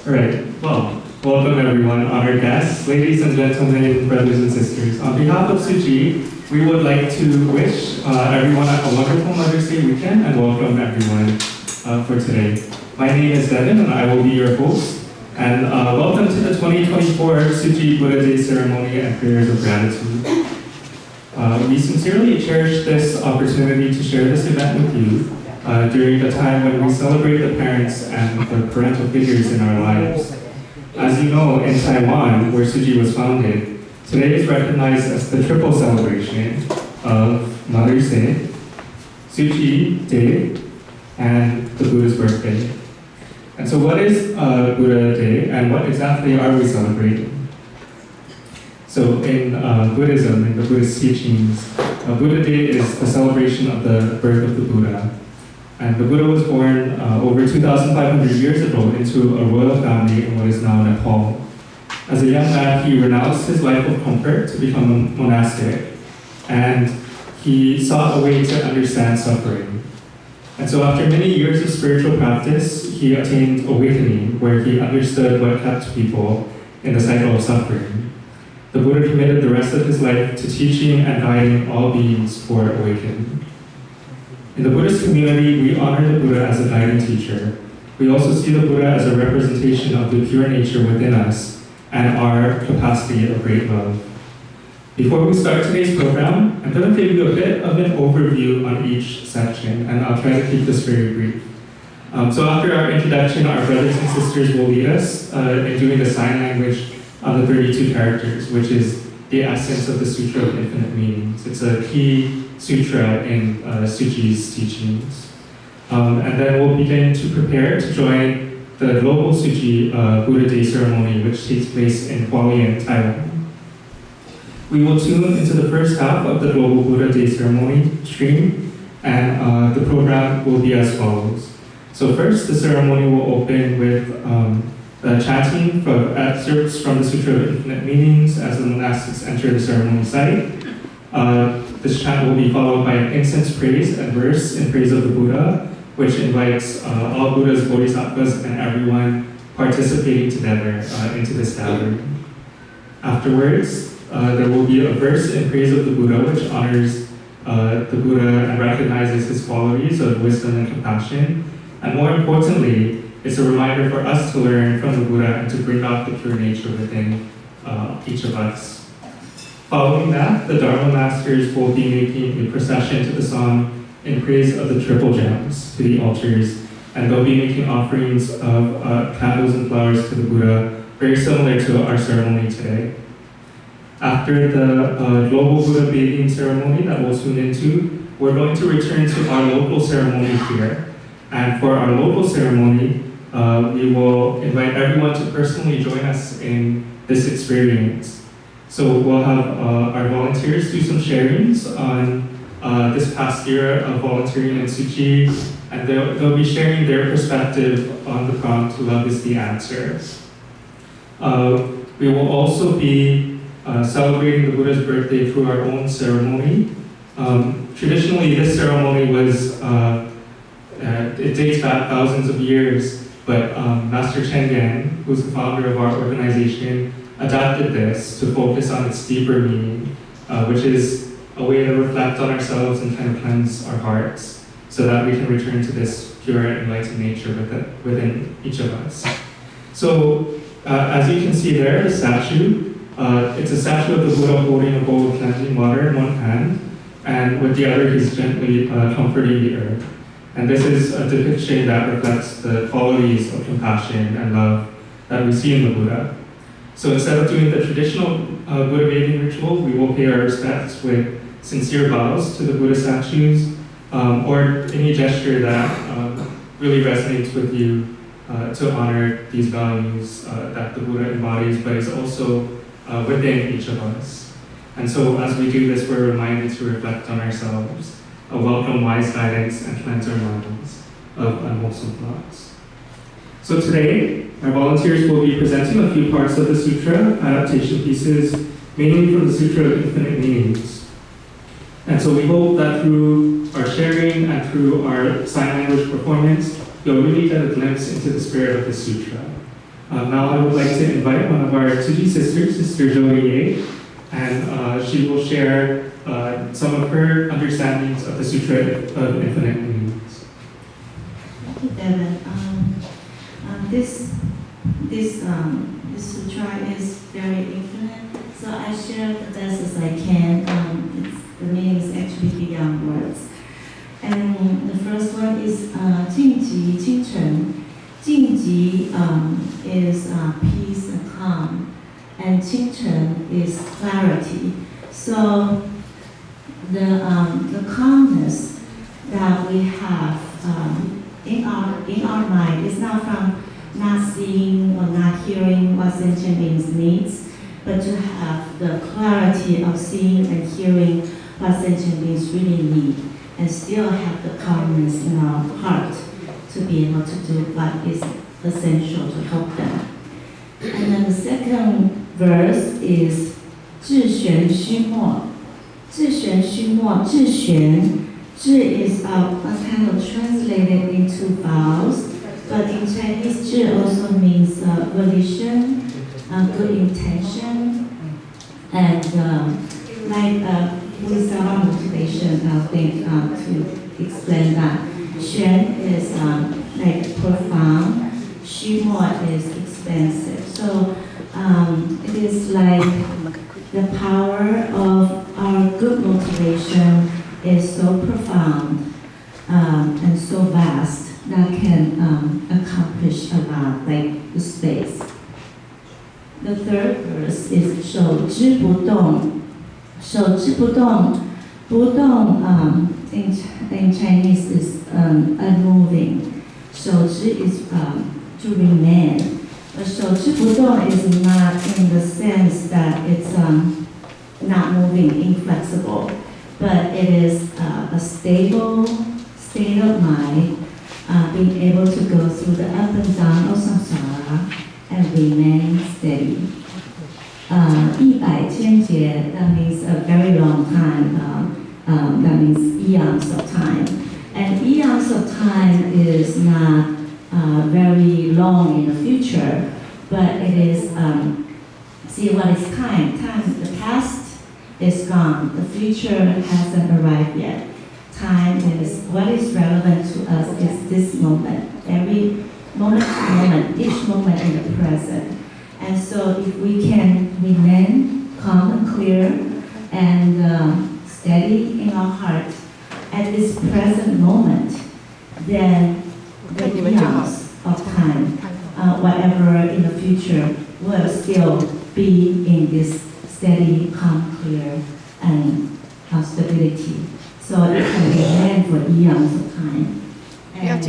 All right. Well, welcome everyone, honored guests, ladies and gentlemen, brothers and sisters. On behalf of Tzu Chi, we would like to wish everyone a wonderful Mother's Day weekend and welcome everyone for today. My name is Devin and I will be your host. And welcome to the 2024 Tzu Chi Buddha Day ceremony and prayers of gratitude. We sincerely cherish this opportunity to share this event with you during the time when we celebrate the parents and the parental figures in our lives. As you know, in Taiwan, where Tzu Chi was founded, today is recognized as the triple celebration of Mother's Day, Tzu Chi Day, and the Buddha's birthday. And so what is Buddha Day and what exactly are we celebrating? So in Buddhism, in the Buddhist teachings, Buddha Day is the celebration of the birth of the Buddha. And the Buddha was born over 2,500 years ago into a royal family in what is now Nepal. As a young man, he renounced his life of comfort to become a monastic, and he sought a way to understand suffering. And so after many years of spiritual practice, he attained awakening, where he understood what kept people in the cycle of suffering. The Buddha committed the rest of his life to teaching and guiding all beings for awakening. In the Buddhist community, we honor the Buddha as a guiding teacher. We also see the Buddha as a representation of the pure nature within us and our capacity of great love. Before we start today's program, I'm going to give you a bit of an overview on each section, and I'll try to keep this very brief. So after our introduction, our brothers and sisters will lead us in doing the sign language of the 32 characters, which is the essence of the Sutra of Infinite Meanings. It's a key sutra in Tzu Chi's teachings. And then we'll begin to prepare to join the global Tzu Chi Buddha Day ceremony, which takes place in Hualien, Thailand. We will tune into the first half of the global Buddha Day ceremony stream, and the program will be as follows. So first, the ceremony will open with chanting from excerpts from the Sutra of Infinite Meanings as the monastics enter the ceremony site. This chant will be followed by an incense praise and verse in praise of the Buddha, which invites all Buddhas, Bodhisattvas, and everyone participating together into this gathering. Afterwards, there will be a verse in praise of the Buddha, which honors the Buddha and recognizes his qualities of wisdom and compassion. And more importantly, it's a reminder for us to learn from the Buddha and to bring out the pure nature within each of us. Following that, the Dharma masters will be making a procession to the song in praise of the triple gems to the altars, and they'll be making offerings of candles and flowers to the Buddha, very similar to our ceremony today. After the global Buddha bathing ceremony that we'll tune into, we're going to return to our local ceremony here. And for our local ceremony, we will invite everyone to personally join us in this experience. So we'll have our volunteers do some sharings on this past year of volunteering in Tzu Chi, and they'll be sharing their perspective on the prompt, love is the answer. We will also be celebrating the Buddha's birthday through our own ceremony. Traditionally, this ceremony was, it dates back thousands of years, but Master Chen Yan, who's the founder of our organization, adapted this to focus on its deeper meaning, which is a way to reflect on ourselves and kind of cleanse our hearts so that we can return to this pure and enlightened nature within each of us. So as you can see there, the statue, it's a statue of the Buddha holding a bowl of cleansing water in one hand, and with the other he's gently comforting the earth. And this is a depiction that reflects the qualities of compassion and love that we see in the Buddha. So instead of doing the traditional Buddha bathing ritual, we will pay our respects with sincere bows to the Buddha statues, or any gesture that really resonates with you to honor these values that the Buddha embodies, but is also within each of us. And so as we do this, we're reminded to reflect on ourselves, welcome wise guidance, and cleanse our minds of unwholesome thoughts. So today, our volunteers will be presenting a few parts of the sutra, adaptation pieces, mainly from the Sutra of Infinite Meanings. And so we hope that through our sharing and through our sign language performance, you'll really get a glimpse into the spirit of the sutra. Now I would like to invite one of our Tzu Chi sisters, Sister Joey Ye, and she will share some of her understandings of the Sutra of Infinite Beings. Thank you, Devin. This sutra is very infinite, so I share the best as I can. The meaning is actually beyond words. And the first one is 静寂清晨. 静寂is peace and calm, and 清晨 is clarity. So the calmness that we have in our mind is not from not seeing or not hearing what sentient beings needs, but to have the clarity of seeing and hearing what sentient beings really need, and still have the calmness in our heart to be able to do what is essential to help them. And then the second verse is 自玄虚末. 自玄虚末, 自玄, 自 is kind of translated into vowels, but in Chinese, 自 also means volition, good intention, and like Bodhisattva motivation, I think, to explain that. 玄 is like profound, 虚末 is expansive. So it is like the power of our good motivation is so profound and so vast that can accomplish a lot, like the space. The third verse is 手之不动. 手之不动, 不动 in Chinese is unmoving. 手之 is to remain. But 手之不动 is not in the sense that it's not moving, inflexible, but it is a stable state of mind, being able to go through the up and down of samsara and remain steady. 100千劫, that means a very long time, that means eons of time. And eons of time is not very long in the future, but it is, see what is time? Time, the past is gone, the future hasn't arrived yet. Time is, what is relevant to us is this moment, every moment to moment, each moment in the present. And so if we can remain calm and clear and steady in our heart at this present moment, then the eons of time, whatever in the future, will still be in this steady, calm, clear, and stability. So it can remain for eons of time. And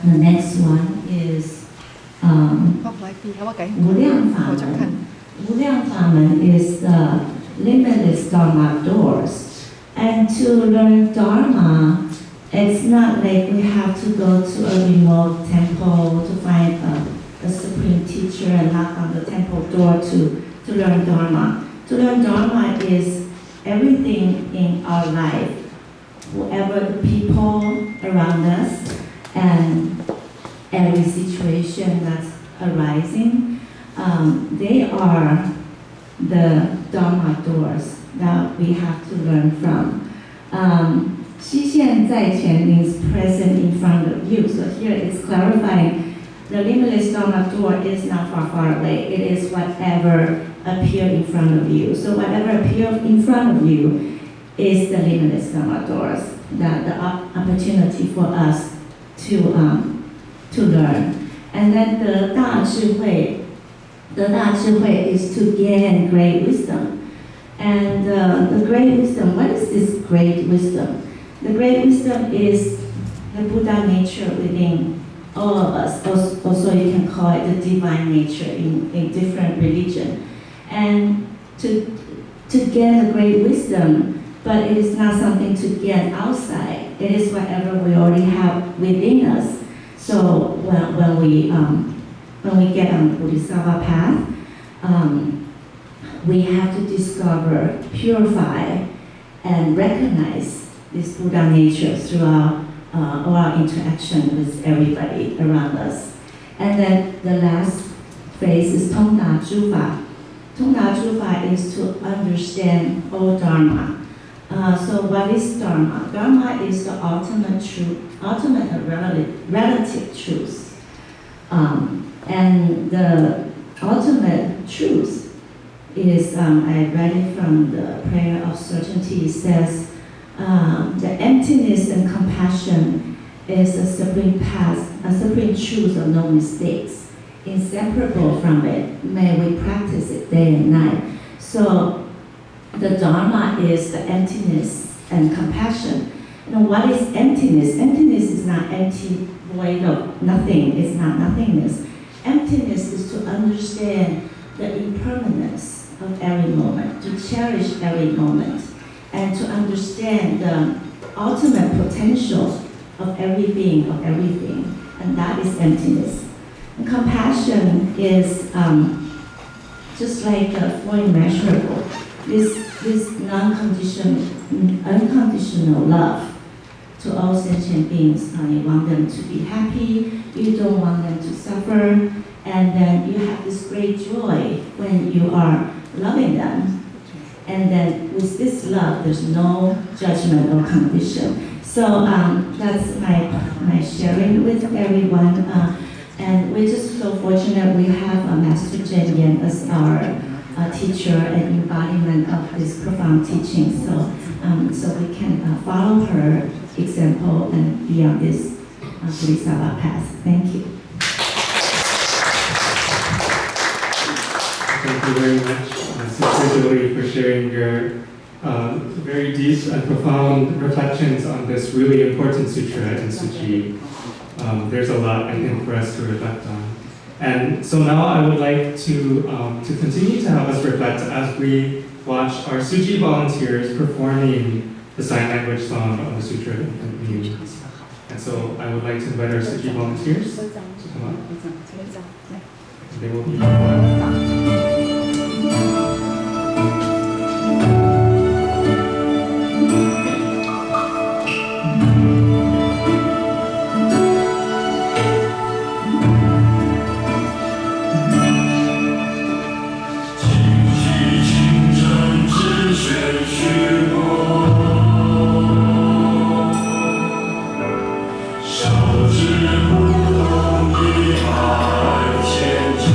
the next one is 无量法门. 无量法门 is the limitless Dharma doors. And to learn Dharma, it's not like we have to go to a remote temple to find a supreme teacher and knock on the temple door to learn Dharma. To learn Dharma is everything in our life. Whoever the people around us and every situation that's arising, they are the Dharma doors that we have to learn from. 期现在前 means present in front of you. So here it's clarifying the limitless Dharma door is not far away. It is whatever appears in front of you. So whatever appears in front of you is the limitless Dharma doors, the opportunity for us to learn. And then the 大智慧 is to gain great wisdom. And the great wisdom, what is this great wisdom? The great wisdom is the Buddha nature within all of us. Also you can call it the divine nature in different religion. And to gain the great wisdom, but it is not something to get outside. It is whatever we already have within us. So when we get on the Bodhisattva path, we have to discover, purify, and recognize this Buddha nature throughout all our interaction with everybody around us. And then the last phrase is 通达诸法. 通达诸法 is to understand all Dharma. So what is Dharma? Dharma is the ultimate truth, ultimate relative truth. And the ultimate truth is, I read it from the prayer of certainty. It says, the emptiness and compassion is a supreme path, a supreme truth of no mistakes. Inseparable from it, may we practice it day and night. So the Dharma is the emptiness and compassion. What is emptiness? Emptiness is not empty, void of nothing. It's not nothingness. Emptiness is to understand the impermanence of every moment, to cherish every moment, and to understand the ultimate potential of every being, of everything. And that is emptiness. And compassion is just like for immeasurable. This unconditional love to all sentient beings. You want them to be happy, you don't want them to suffer, and then you have this great joy when you are loving them. And then with this love, there's no judgment or condition. So that's my sharing with everyone. And we're just so fortunate we have Master Jen Yen as our teacher and embodiment of this profound teaching. So we can follow her example and be on this Bodhisattva path. Thank you. Thank you very much, Sister Joey, for sharing your very deep and profound reflections on this really important sutra in Tzu Chi. There's a lot, I think, for us to reflect on. And so now I would like to continue to have us reflect as we watch our Tzu Chi volunteers performing the sign language song of the sutra in meanings. And so I would like to invite our Tzu Chi volunteers to come up. And they will be performing. 手指不动，一脉牵牵。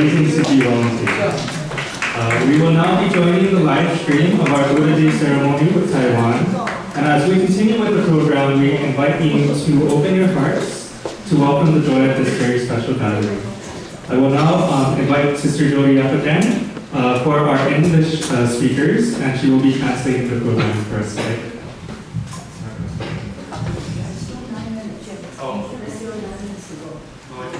amazing Tzu Chi volunteers. We will now be joining the live stream of our Buddha Day ceremony with Taiwan. And as we continue with the program, we invite you to open your hearts to welcome the joy of this very special gathering. I will now invite Sister Jody up again for our English speakers, and she will be translating the program for us today. Oh, I